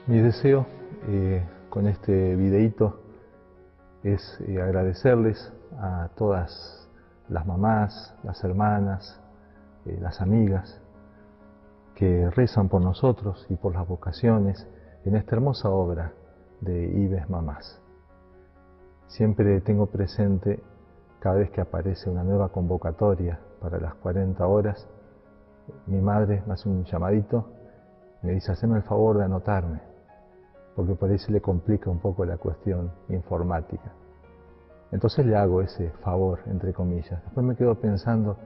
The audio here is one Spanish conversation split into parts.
Mi deseo con este videíto es agradecerles a todas las mamás, las hermanas, las amigas que rezan por nosotros y por las vocaciones en esta hermosa obra de IBES Mamás. Siempre tengo presente, cada vez que aparece una nueva convocatoria para las 40 horas, mi madre me hace un llamadito, me dice: haceme el favor de anotarme, porque por ahí se le complica un poco la cuestión informática. Entonces le hago ese favor, entre comillas. Después me quedo pensando,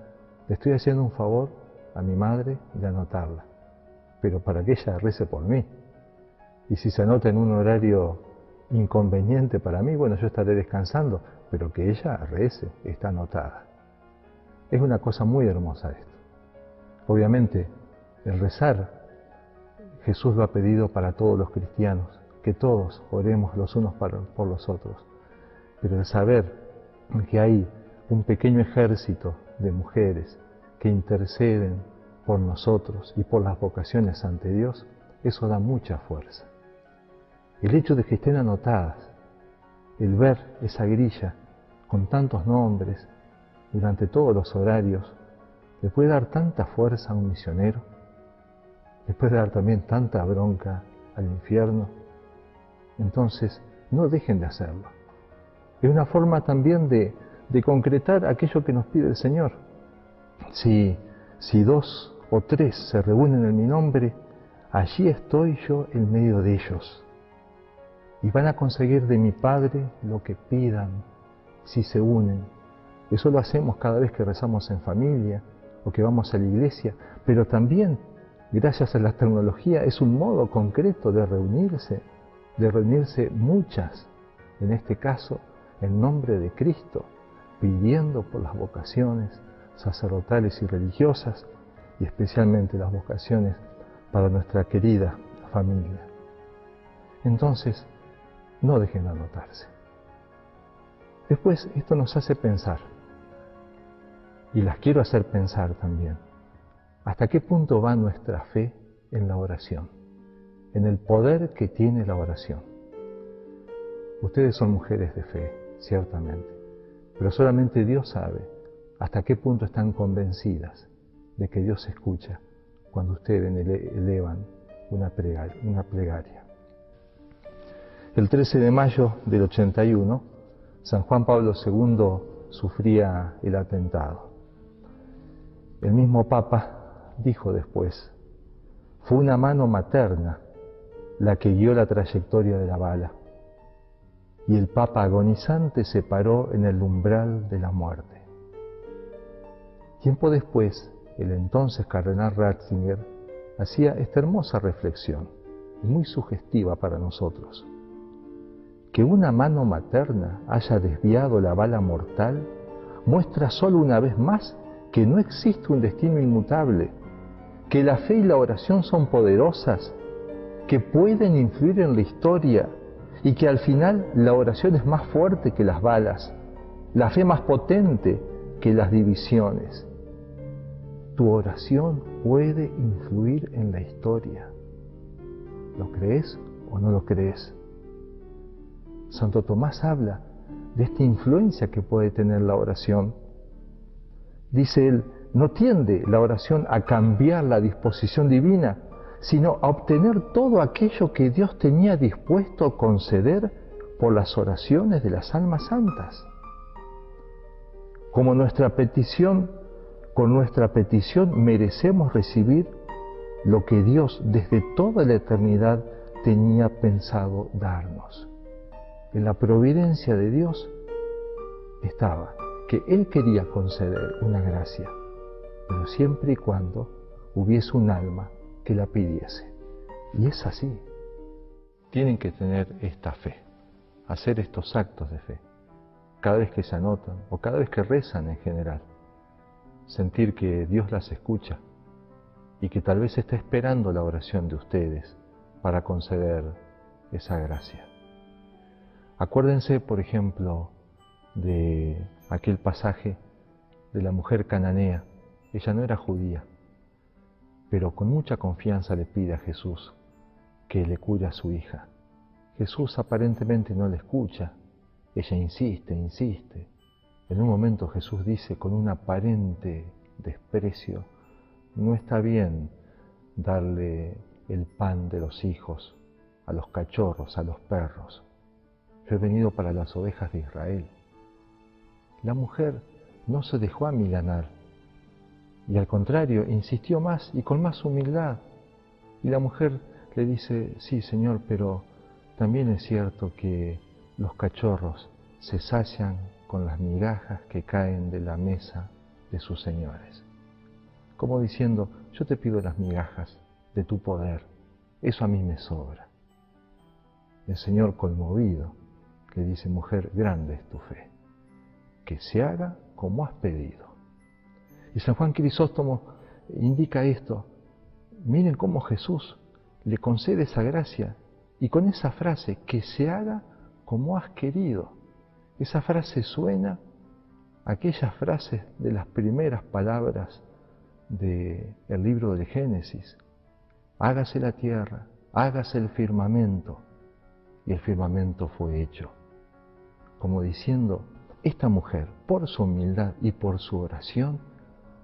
le estoy haciendo un favor a mi madre de anotarla, pero para que ella rece por mí. Y si se anota en un horario inconveniente para mí, bueno, yo estaré descansando, pero que ella rece, está anotada. Es una cosa muy hermosa esto. Obviamente, el rezar, Jesús lo ha pedido para todos los cristianos, que todos oremos los unos por los otros. Pero el saber que hay un pequeño ejército de mujeres que interceden por nosotros y por las vocaciones ante Dios, eso da mucha fuerza. El hecho de que estén anotadas, el ver esa grilla con tantos nombres durante todos los horarios, le puede dar tanta fuerza a un misionero, le puede dar también tanta bronca al infierno. Entonces, no dejen de hacerlo. Es una forma también de concretar aquello que nos pide el Señor. Si 2 o 3 se reúnen en mi nombre, allí estoy yo en medio de ellos. Y van a conseguir de mi Padre lo que pidan si se unen. Eso lo hacemos cada vez que rezamos en familia o que vamos a la iglesia, pero también, gracias a la tecnología, es un modo concreto de reunirse muchas, en este caso, en nombre de Cristo, pidiendo por las vocaciones sacerdotales y religiosas, y especialmente las vocaciones para nuestra querida familia. Entonces, no dejen de anotarse. Después, esto nos hace pensar, y las quiero hacer pensar también, ¿hasta qué punto va nuestra fe en la oración? En el poder que tiene la oración. Ustedes son mujeres de fe, ciertamente, pero solamente Dios sabe hasta qué punto están convencidas de que Dios escucha cuando ustedes elevan una plegaria. El 13 de mayo del 81, San Juan Pablo II sufría el atentado. El mismo Papa dijo después: fue una mano materna la que guió la trayectoria de la bala, y el Papa agonizante se paró en el umbral de la muerte. Tiempo después, el entonces cardenal Ratzinger hacía esta hermosa reflexión, y muy sugestiva para nosotros: que una mano materna haya desviado la bala mortal muestra solo una vez más que no existe un destino inmutable, que la fe y la oración son poderosas, que pueden influir en la historia y que al final la oración es más fuerte que las balas, la fe más potente que las divisiones. Tu oración puede influir en la historia. ¿Lo crees o no lo crees? Santo Tomás habla de esta influencia que puede tener la oración. Dice él, no tiende la oración a cambiar la disposición divina, sino a obtener todo aquello que Dios tenía dispuesto a conceder por las oraciones de las almas santas. Con nuestra petición merecemos recibir lo que Dios desde toda la eternidad tenía pensado darnos. En la providencia de Dios estaba que Él quería conceder una gracia, pero siempre y cuando hubiese un alma que la pidiese. Y es así. Tienen que tener esta fe, hacer estos actos de fe, cada vez que se anotan o cada vez que rezan en general. Sentir que Dios las escucha y que tal vez está esperando la oración de ustedes para conceder esa gracia. Acuérdense, por ejemplo, de aquel pasaje de la mujer cananea. Ella no era judía, pero con mucha confianza le pide a Jesús que le cure a su hija. Jesús aparentemente no le escucha. Ella insiste, insiste. En un momento Jesús dice con un aparente desprecio: no está bien darle el pan de los hijos a los cachorros, a los perros. Yo he venido para las ovejas de Israel. La mujer no se dejó amilanar y al contrario insistió más y con más humildad. Y la mujer le dice: sí, Señor, pero también es cierto que los cachorros se sacian con las migajas que caen de la mesa de sus señores. Como diciendo: yo te pido las migajas de tu poder, eso a mí me sobra. El Señor, conmovido, le dice: mujer, grande es tu fe, que se haga como has pedido. Y San Juan Crisóstomo indica esto. Miren cómo Jesús le concede esa gracia, y con esa frase: que se haga como has querido. Esa frase suena a aquellas frases de las primeras palabras del libro del Génesis: hágase la tierra, hágase el firmamento. Y el firmamento fue hecho. Como diciendo, esta mujer, por su humildad y por su oración,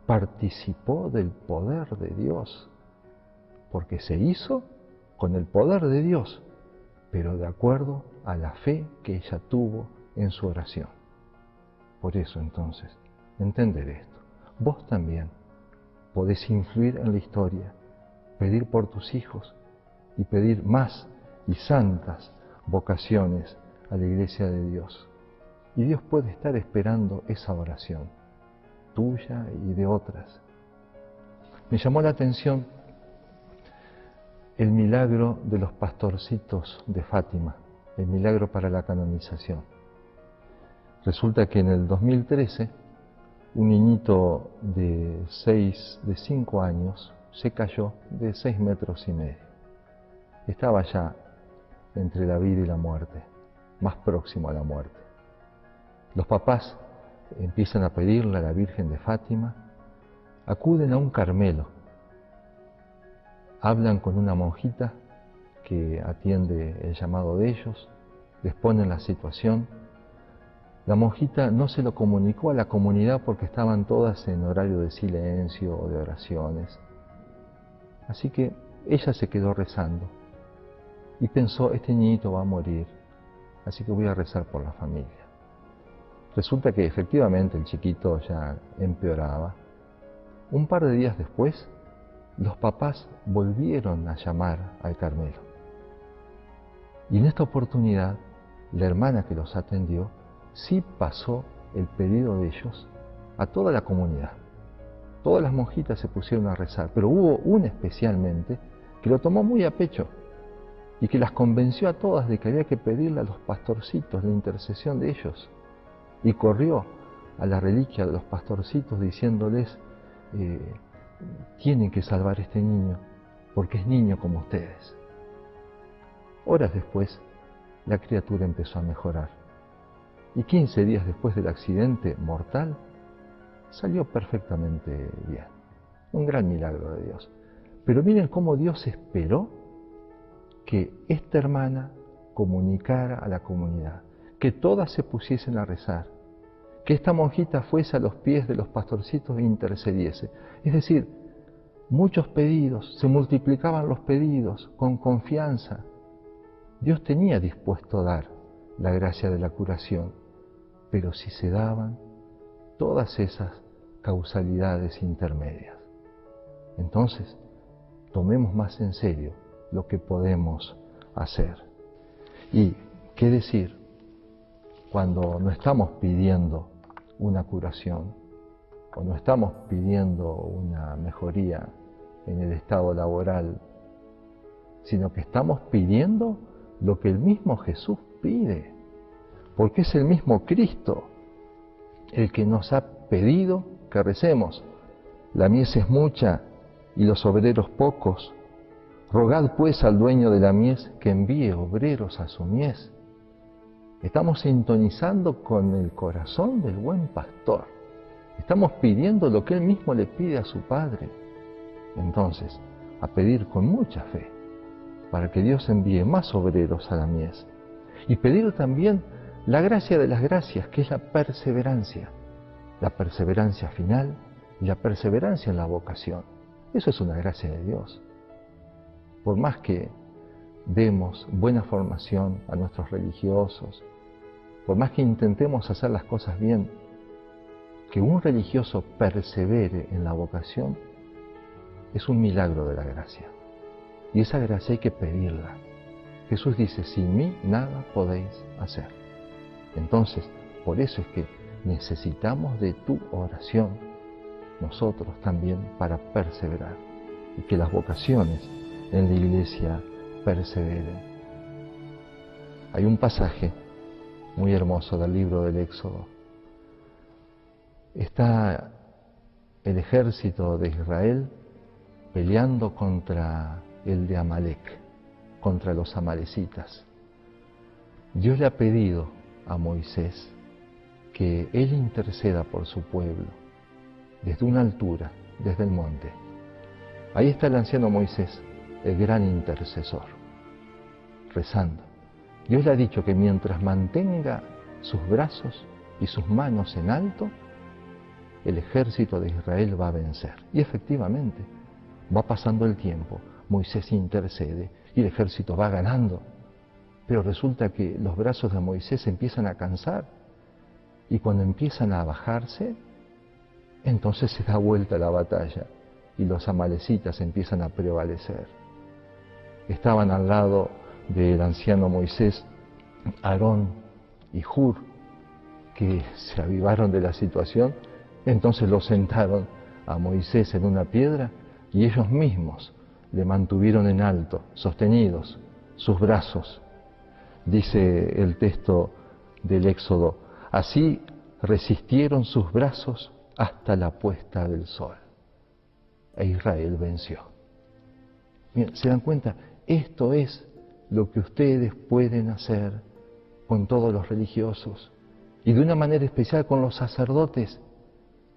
participó del poder de Dios, porque se hizo con el poder de Dios, pero de acuerdo a la fe que ella tuvo en su oración. Por eso, entonces, entender esto. Vos también podés influir en la historia, pedir por tus hijos y pedir más y santas vocaciones a la Iglesia de Dios. Y Dios puede estar esperando esa oración, tuya y de otras. Me llamó la atención el milagro de los pastorcitos de Fátima, el milagro para la canonización. Resulta que en el 2013, un niñito de 5 años se cayó de 6,5 metros. Estaba ya entre la vida y la muerte, más próximo a la muerte. Los papás empiezan a pedirle a la Virgen de Fátima, acuden a un Carmelo, hablan con una monjita que atiende el llamado de ellos, les ponen la situación. La monjita no se lo comunicó a la comunidad porque estaban todas en horario de silencio o de oraciones. Así que ella se quedó rezando y pensó: este niñito va a morir, así que voy a rezar por la familia. Resulta que efectivamente el chiquito ya empeoraba. Un par de días después, los papás volvieron a llamar al Carmelo. Y en esta oportunidad, la hermana que los atendió sí pasó el pedido de ellos a toda la comunidad. Todas las monjitas se pusieron a rezar, pero hubo una especialmente que lo tomó muy a pecho y que las convenció a todas de que había que pedirle a los pastorcitos la intercesión de ellos. Y corrió a la reliquia de los pastorcitos diciéndoles: tienen que salvar a este niño, porque es niño como ustedes. Horas después, la criatura empezó a mejorar. Y 15 días después del accidente mortal, salió perfectamente bien. Un gran milagro de Dios. Pero miren cómo Dios esperó que esta hermana comunicara a la comunidad, que todas se pusiesen a rezar, que esta monjita fuese a los pies de los pastorcitos e intercediese. Es decir, muchos pedidos, se multiplicaban los pedidos con confianza. Dios tenía dispuesto a dar la gracia de la curación, pero si se daban todas esas causalidades intermedias. Entonces, tomemos más en serio lo que podemos hacer. Y, ¿qué decir cuando no estamos pidiendo una curación o no estamos pidiendo una mejoría en el estado laboral, sino que estamos pidiendo lo que el mismo Jesús pide? Porque es el mismo Cristo el que nos ha pedido que recemos: la mies es mucha y los obreros pocos. Rogad pues al dueño de la mies que envíe obreros a su mies. Estamos sintonizando con el corazón del buen pastor. Estamos pidiendo lo que él mismo le pide a su Padre. Entonces, a pedir con mucha fe, para que Dios envíe más obreros a la mies. Y pedir también la gracia de las gracias, que es la perseverancia final y la perseverancia en la vocación. Eso es una gracia de Dios. Por más que demos buena formación a nuestros religiosos, por más que intentemos hacer las cosas bien, que un religioso persevere en la vocación es un milagro de la gracia. Y esa gracia hay que pedirla. Jesús dice, sin mí nada podéis hacer. Entonces, por eso es que necesitamos de tu oración, nosotros también, para perseverar. Y que las vocaciones en la iglesia perseveren. Hay un pasaje muy hermoso del libro del Éxodo. Está el ejército de Israel peleando contra el de Amalec, contra los amalecitas. Dios le ha pedido a Moisés que él interceda por su pueblo desde una altura, desde el monte. Ahí está el anciano Moisés, el gran intercesor, rezando. Dios le ha dicho que mientras mantenga sus brazos y sus manos en alto, el ejército de Israel va a vencer. Y efectivamente, va pasando el tiempo, Moisés intercede y el ejército va ganando. Pero resulta que los brazos de Moisés empiezan a cansar y cuando empiezan a bajarse, entonces se da vuelta la batalla y los amalecitas empiezan a prevalecer. Estaban al lado del anciano Moisés Aarón y Hur, que se avivaron de la situación. Entonces lo sentaron a Moisés en una piedra y ellos mismos le mantuvieron en alto, sostenidos, sus brazos. Dice el texto del Éxodo, así resistieron sus brazos hasta la puesta del sol. E Israel venció. Bien, ¿se dan cuenta? Esto es lo que ustedes pueden hacer con todos los religiosos y de una manera especial con los sacerdotes.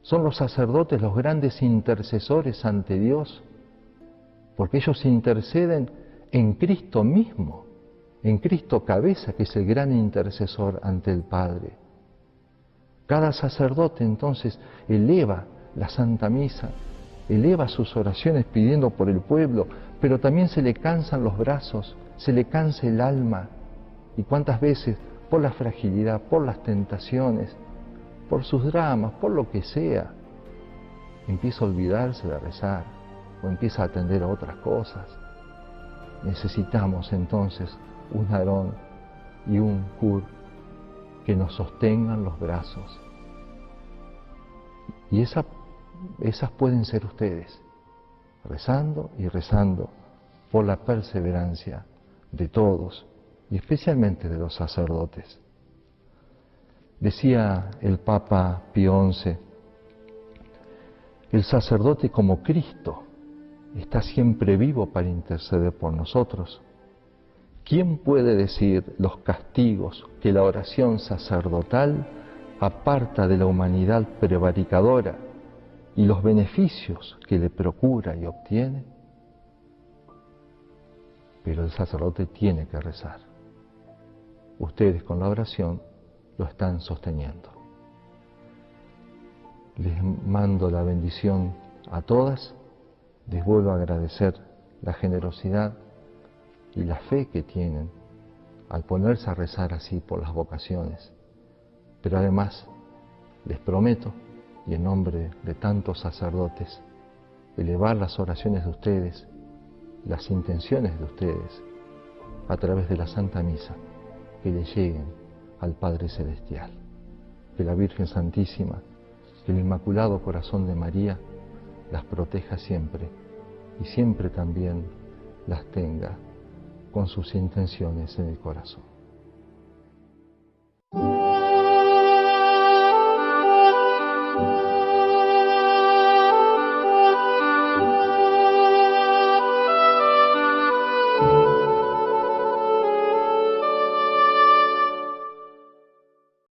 Son los sacerdotes los grandes intercesores ante Dios, porque ellos interceden en Cristo mismo, en Cristo cabeza, que es el gran intercesor ante el Padre. Cada sacerdote entonces eleva la Santa Misa, eleva sus oraciones pidiendo por el pueblo, pero también se le cansan los brazos, se le cansa el alma. ¿Y cuántas veces, por la fragilidad, por las tentaciones, por sus dramas, por lo que sea, empieza a olvidarse de rezar o empieza a atender a otras cosas? Necesitamos entonces un Aarón y un Hur que nos sostengan los brazos. Y esas pueden ser ustedes, rezando y rezando por la perseverancia de todos y especialmente de los sacerdotes. Decía el Papa Pío XI, el sacerdote como Cristo está siempre vivo para interceder por nosotros. ¿Quién puede decir los castigos que la oración sacerdotal aparta de la humanidad prevaricadora y los beneficios que le procura y obtiene? Pero el sacerdote tiene que rezar. Ustedes con la oración lo están sosteniendo. Les mando la bendición a todas, les vuelvo a agradecer la generosidad y la fe que tienen al ponerse a rezar así por las vocaciones. Pero además les prometo, y en nombre de tantos sacerdotes, elevar las oraciones de ustedes, las intenciones de ustedes, a través de la Santa Misa, que le lleguen al Padre Celestial. Que la Virgen Santísima, que el Inmaculado Corazón de María las proteja siempre y siempre también las tenga con sus intenciones en el corazón.